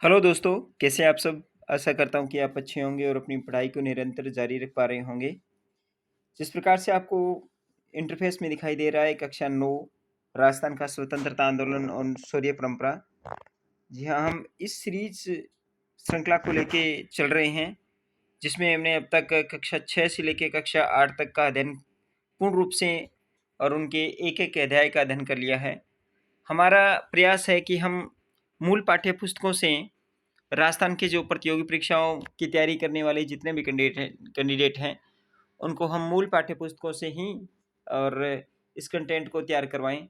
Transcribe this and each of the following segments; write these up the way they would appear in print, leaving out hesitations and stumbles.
Hello दोस्तों, कैसे हैं आप सब? आशा करता हूँ कि आप अच्छे होंगे और अपनी पढ़ाई को निरंतर जारी रख पा रहे होंगे। जिस प्रकार से आपको इंटरफ़ेस में दिखाई दे रहा है कक्षा 9 राजस्थान का स्वतंत्रता आंदोलन और शौर्य परंपरा। जी हाँ, हम इस सीरीज़ श्रृंखला को लेके चल रहे हैं, जिसमें हमने अब तक कक्षा 6 से लेके कक्षा 8 तक का अध्ययन पूर्ण रूप से और उनके एक-एक अध्याय का अध्ययन कर लिया है। हमारा प्रयास है कि हम मूल पाठ्य पुस्तकों से राजस्थान के जो प्रतियोगी परीक्षाओं की तैयारी करने वाले जितने भी कैंडिडेट हैं, उनको हम मूल पाठ्य पुस्तकों से ही और इस कंटेंट को तैयार करवाएँ।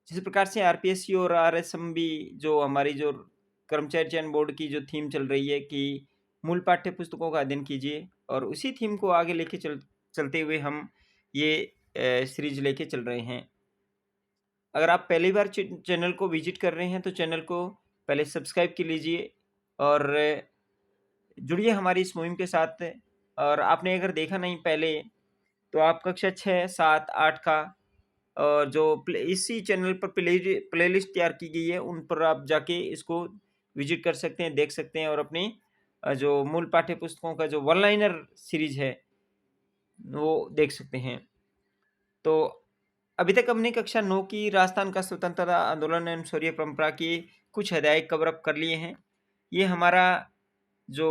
जिस प्रकार से आरपीएससी और आरएसएमबी जो हमारी जो कर्मचारी चयन बोर्ड की जो थीम चल रही है कि मूल पाठ्य पुस्तकों का अध्ययन कीजिए और उसी थीम को आगे लेके चलते हुए हम ये सीरीज़ लेके चल रहे हैं। अगर आप पहली बार चैनल को विज़िट कर रहे हैं, तो चैनल को पहले सब्सक्राइब कर लीजिए और जुड़िए हमारी इस मुहिम के साथ। और आपने अगर देखा नहीं पहले, तो आप कक्षा 6, 7, 8 का जो इसी चैनल पर प्लेलिस्ट तैयार की गई है, उन पर आप जाके इसको विज़िट कर सकते हैं, देख सकते हैं और अपनी जो मूल पाठ्य पुस्तकों का जो वन लाइनर सीरीज़ है, वो देख सकते हैं। तो अभी तक हमने कक्षा 9 की राजस्थान का स्वतंत्रता आंदोलन एवं शौर्य परंपरा के कुछ अध्याय कवर अप कर लिए हैं। ये हमारा जो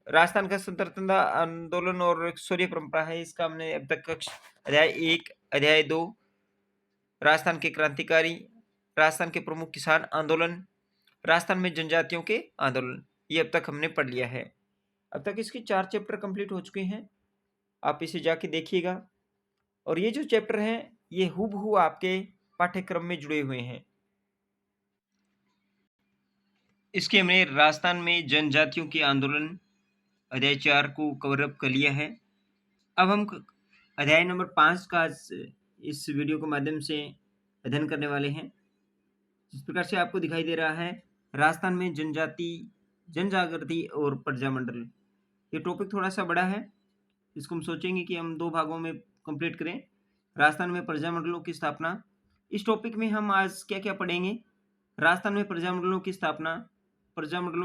राजस्थान का स्वतंत्रता आंदोलन और शौर्य परंपरा है, इसका हमने अब तक अध्याय 1, अध्याय 2, राजस्थान के क्रांतिकारी, राजस्थान के प्रमुख किसान आंदोलन, राजस्थान में जनजातियों के आंदोलन, ये अब तक हमने पढ़ लिया है। अब तक इसके 4 चैप्टर कंप्लीट हो चुके हैं। आप इसे जाके देखिएगा और ये जो चैप्टर हैं, ये हूबहू आपके पाठ्यक्रम में जुड़े हुए हैं। इसके हमने राजस्थान में जनजातियों के आंदोलन अध्याय 4 को कवर अप कर लिया है। अब हम अध्याय नंबर 5 का इस वीडियो के माध्यम से अध्ययन करने वाले हैं। जिस प्रकार से आपको दिखाई दे रहा है, राजस्थान में जनजाति, जनजागृति और प्रजामंडल। ये टॉपिक थोड़ा सा बड़ा है, इसको हम सोचेंगे कि हम 2 भागों में कंप्लीट करें। राजस्थान में प्रजामंडलों की स्थापना। इस टॉपिक में हम आज क्या-क्या पढ़ेंगे? राजस्थान में प्रजामंडलों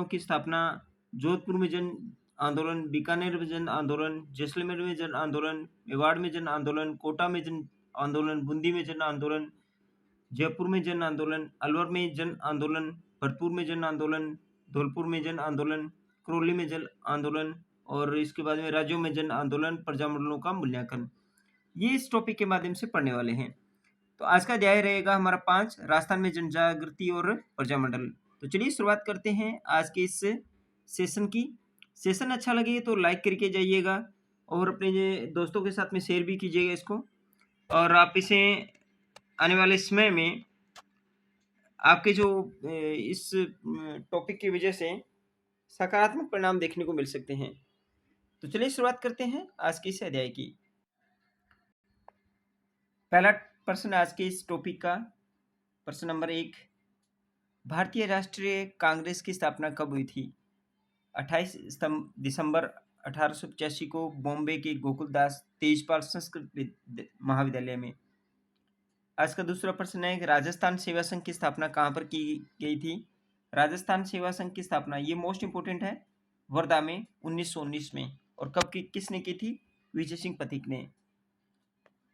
की स्थापना, जोधपुर में जन आंदोलन, बीकानेर में जन आंदोलन, जैसलमेर में जन आंदोलन, मेवाड़ में जन आंदोलन, कोटा में जन आंदोलन, बूंदी में जन आंदोलन, जयपुर में जन आंदोलन, अलवर में जन आंदोलन, भरतपुर में जन आंदोलन, धौलपुर में जन आंदोलन, करौली में जन आंदोलन और इसके बाद में राज्यों में जन आंदोलन, प्रजामंडलों का मूल्यांकन। ये इस टॉपिक के माध्यम से पढ़ने वाले हैं। तो आज का अध्याय रहेगा हमारा 5, राजस्थान में जनजागृति और प्रजामंडल। तो चलिए शुरुआत करते हैं आज के इस सेशन की। सेशन अच्छा लगे तो लाइक करके जाइएगा और अपने दोस्तों के साथ में शेयर भी कीजिएगा इसको। और आप इसे आने वाले समय में आपके जो इस टॉपिक की वजह से सकारात्मक परिणाम देखने को मिल सकते हैं। तो चलिए शुरुआत करते हैं आज के इस अध्याय की। पहला प्रश्न आज के इस टॉपिक का, प्रश्न नंबर 1, भारतीय राष्ट्रीय कांग्रेस की स्थापना कब हुई थी? 28 दिसंबर 1885 को बॉम्बे के गोकुलदास तेजपाल संस्कृत महाविद्यालय में। आज का दूसरा प्रश्न है कि राजस्थान सेवा संघ की स्थापना कहाँ पर की गई थी? राजस्थान सेवा संघ की स्थापना, ये मोस्ट इंपोर्टेंट है, वर्धा में 1919 में। और कब की, किसने की थी? विजय सिंह पथिक ने।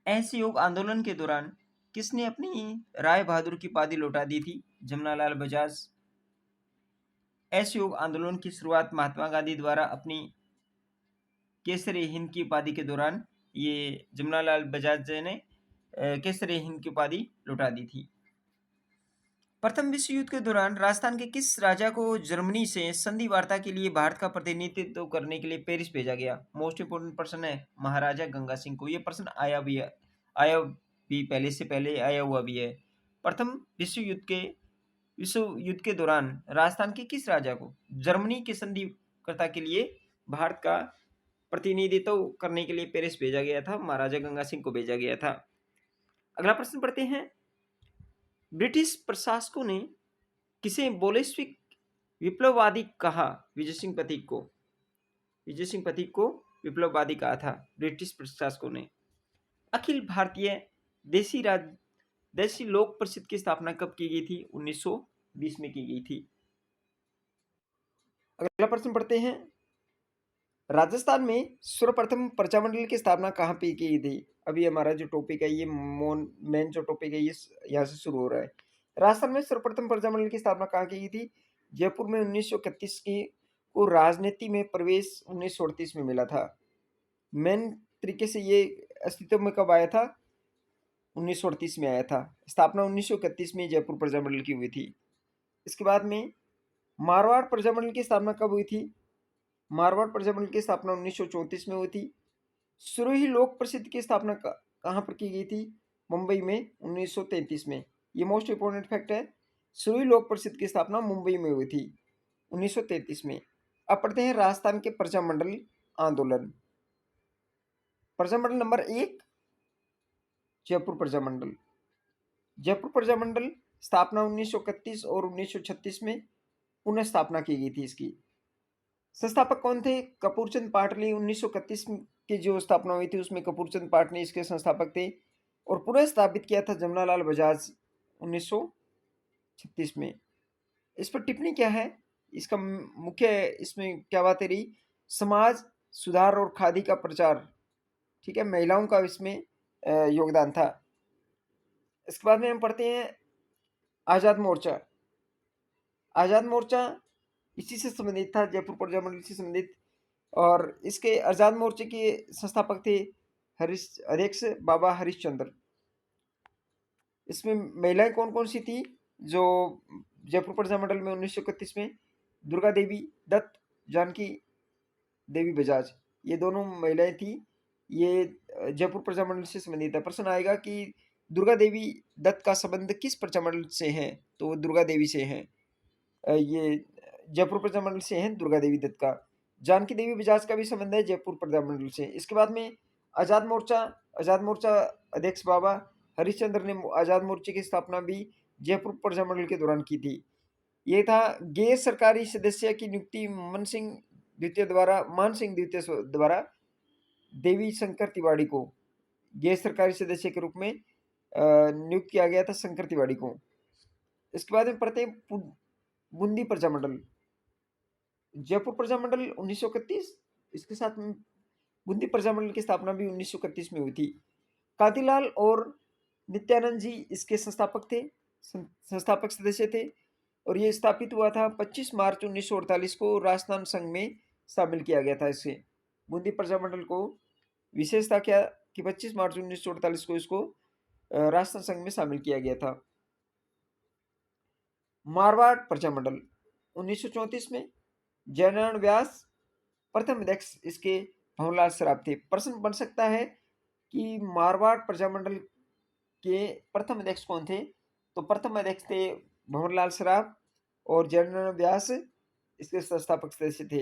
असहयोग आंदोलन के दौरान किसने अपनी राय बहादुर की उपाधि लौटा दी थी? जमनालाल बजाज। असहयोग आंदोलन की शुरुआत महात्मा गांधी द्वारा अपनी केसरी हिंद की उपाधि के दौरान ये जमनालाल बजाज ने केसरी हिंद की उपाधि लौटा दी थी। प्रथम विश्व युद्ध के दौरान राजस्थान के किस राजा को जर्मनी से संधि वार्ता के लिए भारत का प्रतिनिधित्व करने के लिए पेरिस भेजा गया? मोस्ट इंपोर्टेंट प्रश्न है, महाराजा गंगा सिंह को। ये प्रश्न आया भी पहले से पहले आया हुआ भी है। प्रथम विश्व युद्ध के दौरान राजस्थान के किस राजा को जर्मनी के संधिकर्ता के लिए भारत का प्रतिनिधित्व करने के लिए पेरिस भेजा गया था? महाराजा गंगा सिंह को भेजा गया था। अगला प्रश्न पढ़ते हैं, ब्रिटिश प्रशासकों ने किसे बोल्शेविक विप्लववादी कहा? विजय सिंह पथिक को। विजय सिंह पथिक को विप्लववादी कहा था ब्रिटिश प्रशासकों ने। अखिल भारतीय देसी लोक परिषद की स्थापना कब की गई थी? 1920 में की गई थी। अगला प्रश्न पढ़ते हैं। राजस्थान में सर्वप्रथम प्रजामंडल की स्थापना कहाँ पे की थी? अभी हमारा जो टॉपिक है ये मेन जो टॉपिक है ये यहाँ से शुरू हो रहा है। राजस्थान में सर्वप्रथम प्रजामंडल की स्थापना कहाँ की गई थी? जयपुर में 1931 की को राजनीति में प्रवेश 1938 में मिला था। मेन तरीके से ये अस्तित्व में कब आया था? 1938 में आया था। स्थापना 1931 में जयपुर प्रजामंडल की हुई थी। इसके बाद में मारवाड़ प्रजामंडल की स्थापना कब हुई थी? मारवाड़ प्रजामंडल की स्थापना 1934 में हुई थी। सुरुही लोक प्रसिद्ध की स्थापना कहाँ पर की गई थी? मुंबई में 1933 में। ये मोस्ट इंपोर्टेंट फैक्ट है। सुरुही लोक प्रसिद्ध की स्थापना मुंबई में हुई थी 1933 में। अब पढ़ते हैं राजस्थान के प्रजामंडल आंदोलन। प्रजामंडल नंबर 1 जयपुर प्रजामंडल। जयपुर प्रजामंडल स्थापना 1931 और 1936 में पुनः स्थापना की गई थी इसकी। संस्थापक कौन थे? कपूरचंद पाटली। 1931 की जो स्थापना हुई थी उसमें कपूरचंद पाटली इसके संस्थापक थे और पुनः स्थापित किया था जमनालाल बजाज 1936 में। इस पर टिप्पणी क्या है? इसका मुख्य इसमें क्या बात रही? समाज सुधार और खादी का प्रचार। ठीक है, महिलाओं का इसमें योगदान था। इसके बाद में हम पढ़ते हैं आज़ाद मोर्चा। आज़ाद मोर्चा इसी से संबंधित था, जयपुर प्रजामंडल से संबंधित। और इसके आज़ाद मोर्चे के संस्थापक थे हरीश अध्यक्ष बाबा हरीशचंद्र। इसमें महिलाएं कौन कौन सी थी जो जयपुर प्रजामंडल में 1931 में? दुर्गा देवी दत्त, जानकी देवी बजाज, ये दोनों महिलाएं थी। ये जयपुर प्रजामंडल से संबंधित है। प्रश्न आएगा कि दुर्गा देवी दत्त का संबंध किस प्रजामंडल से है? तो वो दुर्गा देवी से है। ये जयपुर प्रजामंडल से हैं दुर्गा देवी दत्त का। जानकी देवी बजाज का भी संबंध है जयपुर प्रजामंडल से। इसके बाद में आज़ाद मोर्चा। आज़ाद मोर्चा अध्यक्ष बाबा हरिश्चंद्र ने आज़ाद मोर्चे की स्थापना भी जयपुर प्रजामंडल के दौरान की थी। ये था गैर सरकारी सदस्य की नियुक्ति मान सिंह द्वितीय द्वारा देवी शंकर तिवाड़ी को गैर सरकारी सदस्य के रूप में नियुक्त किया गया था, शंकर तिवाड़ी को। इसके बाद में पढ़ते हैं बूंदी प्रजामंडल। जयपुर प्रजामंडल 1931, इसके साथ में बूंदी प्रजामंडल की स्थापना भी 1931 में हुई थी। कांतिलाल और नित्यानंद जी इसके संस्थापक थे, संस्थापक सदस्य थे। और ये स्थापित हुआ था 25 मार्च 1948 को राजस्थान संघ में शामिल किया गया था। इसे बूंदी प्रजामंडल को विशेषता क्या कि 25 मार्च 1948 को इसको राजस्थान संघ में शामिल किया गया था। मारवाड़ प्रजामंडल 1934 में जयनारायण व्यास प्रथम अध्यक्ष इसके भंवरलाल सराफ थे। प्रश्न बन सकता है कि मारवाड़ प्रजामंडल के प्रथम अध्यक्ष कौन थे? तो प्रथम अध्यक्ष थे भंवरलाल सराफ और जयनारायण व्यास इसके संस्थापक सदस्य थे।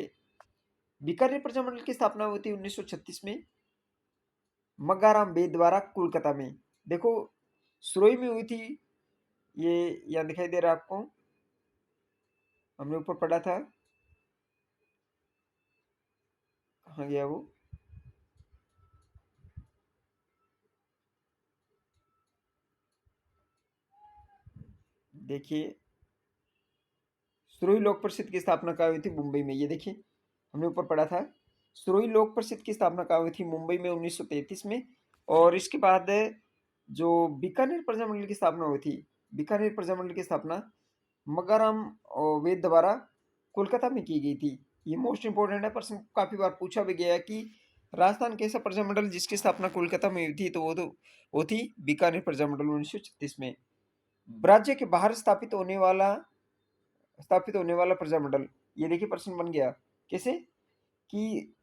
बीकानेर प्रजामंडल की स्थापना हुई थी 1936 में मग्गाराम बेद द्वारा कोलकाता में। देखो सुरोई में हुई थी, ये यहाँ दिखाई दे रहा है आपको, हमने ऊपर पढ़ा था। कहाँ गया वो? देखिए सुरोही लोक प्रसिद्ध की स्थापना कहाँ हुई थी? मुंबई में। ये देखिए हमने ऊपर पढ़ा था। सुरोही लोक प्रसिद्ध की स्थापना कहाँ हुई थी? मुंबई में 1933 में। और इसके बाद जो बीकानेर प्रजामंडल की स्थापना हुई थी, बीकानेर प्रजामंडल की स्थापना मग्गाराम वेद द्वारा कोलकाता में की गई थी। ये मोस्ट इंपोर्टेंट है, प्रश्न काफी बार पूछा भी गया है कि राजस्थान के ऐसा प्रजामंडल जिसकी स्थापना कोलकाता में हुई थी, तो वो थी बीकानेर प्रजामंडल 1936 में। राज्य के बाहर स्थापित होने वाला प्रजामंडल। ये देखिए प्रश्न बन गया कैसे कि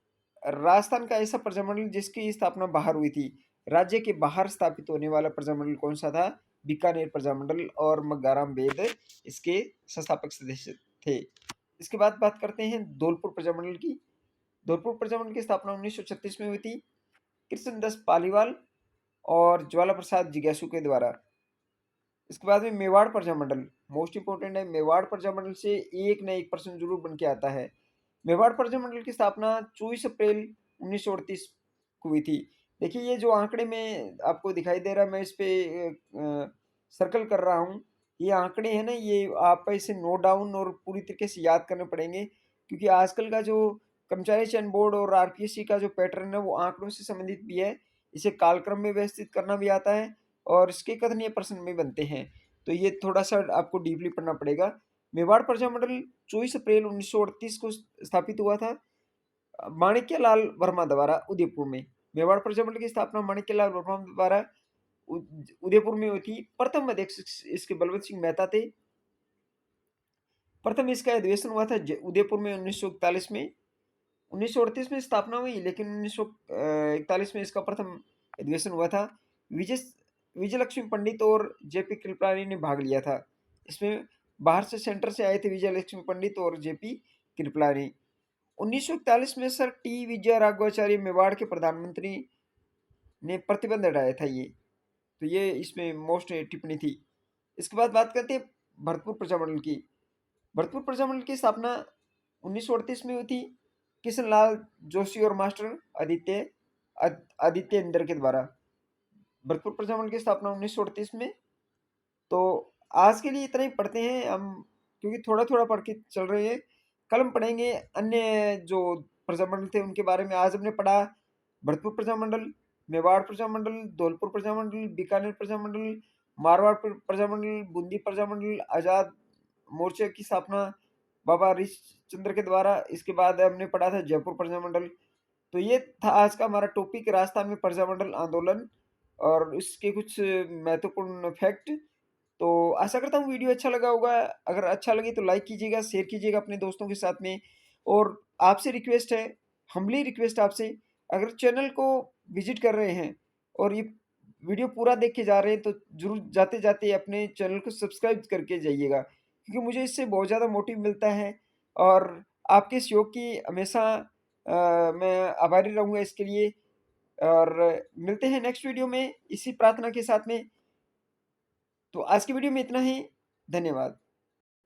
राजस्थान का ऐसा प्रजामंडल जिसकी स्थापना बाहर हुई थी। राज्य के बाहर स्थापित होने वाला प्रजामंडल कौन सा था? बीकानेर प्रजामंडल और मग्गाराम बेद इसके संस्थापक सदस्य थे। इसके बाद बात करते हैं धौलपुर प्रजामंडल की। धौलपुर प्रजामंडल की स्थापना 1936 में हुई थी कृष्णदास पालीवाल और ज्वाला प्रसाद जिज्ञासु के द्वारा। इसके बाद में मेवाड़ प्रजामंडल मोस्ट इंपोर्टेंट है। मेवाड़ प्रजामंडल से एक न एक प्रश्न जरूर बन के आता है। मेवाड़ प्रजामंडल की स्थापना 24 अप्रैल 1938 को हुई थी। देखिए ये जो आंकड़े में आपको दिखाई दे रहा है, मैं इस पे सर्कल कर रहा हूँ। ये आंकड़े हैं ना, ये आप इसे नोट डाउन और पूरी तरीके से याद करने पड़ेंगे। क्योंकि आजकल का जो कर्मचारी चयन बोर्ड और आरपीएससी का जो पैटर्न है वो आंकड़ों से संबंधित भी है। इसे कालक्रम में व्यवस्थित करना भी आता है और इसके कथनीय प्रश्न भी बनते हैं। तो ये थोड़ा-सा आपको डीपली पढ़ना पड़ेगा। मेवाड़ प्रजामंडल 24 अप्रैल 1938 को स्थापित हुआ था माणिक्यलाल वर्मा द्वारा उदयपुर में। मेवाड़ प्रजामंडल की स्थापना माणिक्यलाल वर्मा द्वारा उदयपुर में हुई थी। प्रथम अध्यक्ष इसके बलवंत सिंह मेहता थे। प्रथम इसका अधिवेशन हुआ था उदयपुर में 1941 में। 1938 में स्थापना हुई, लेकिन 1941 में इसका प्रथम अधिवेशन हुआ था। विजय विजय लक्ष्मी पंडित और जेपी कृपलानी ने भाग लिया था इसमें। बाहर से सेंटर से आए थे विजय लक्ष्मी पंडित और जेपी कृपलानी। 1941 में सर टी विजय राघवाचार्य मेवाड़ के प्रधानमंत्री ने प्रतिबंध हटाया था ये। तो ये इसमें मोस्ट टिप्पणी थी। इसके बाद बात करते हैं भरतपुर प्रजामंडल की। भरतपुर प्रजामंडल की स्थापना 1938 में हुई थी किशन लाल जोशी और मास्टर आदित्य इंद्र के द्वारा। भरतपुर प्रजामंडल की स्थापना 1938 में। तो आज के लिए इतना ही पढ़ते हैं हम, क्योंकि थोड़ा थोड़ा पढ़ के चल रहे हैं। कल हम पढ़ेंगे अन्य जो प्रजामंडल थे उनके बारे में। आज हमने पढ़ा भरतपुर प्रजामंडल, मेवाड़ प्रजामंडल, धौलपुर प्रजामंडल, बीकानेर प्रजामंडल, मारवाड़ प्रजामंडल, बूंदी प्रजामंडल, आजाद मोर्चे की स्थापना बाबा हरिश्चंद्र के द्वारा। इसके बाद हमने पढ़ा था जयपुर प्रजामंडल। तो ये था आज का हमारा टॉपिक, राजस्थान में प्रजामंडल आंदोलन और इसके कुछ महत्वपूर्ण फैक्ट। तो आशा करता हूँ वीडियो अच्छा लगा होगा। अगर अच्छा लगे तो लाइक कीजिएगा, शेयर कीजिएगा अपने दोस्तों के साथ में। और आपसे रिक्वेस्ट है, हम्बली रिक्वेस्ट आपसे, अगर चैनल को विजिट कर रहे हैं और ये वीडियो पूरा देख के जा रहे हैं तो जरूर जाते जाते अपने चैनल को सब्सक्राइब करके जाइएगा, क्योंकि मुझे इससे बहुत ज़्यादा मोटिव मिलता है। और आपके सहयोग की हमेशा मैं आभारी रहूँगा इसके लिए। और मिलते हैं नेक्स्ट वीडियो में इसी प्रार्थना के साथ में। तो आज की वीडियो में इतना ही। धन्यवाद।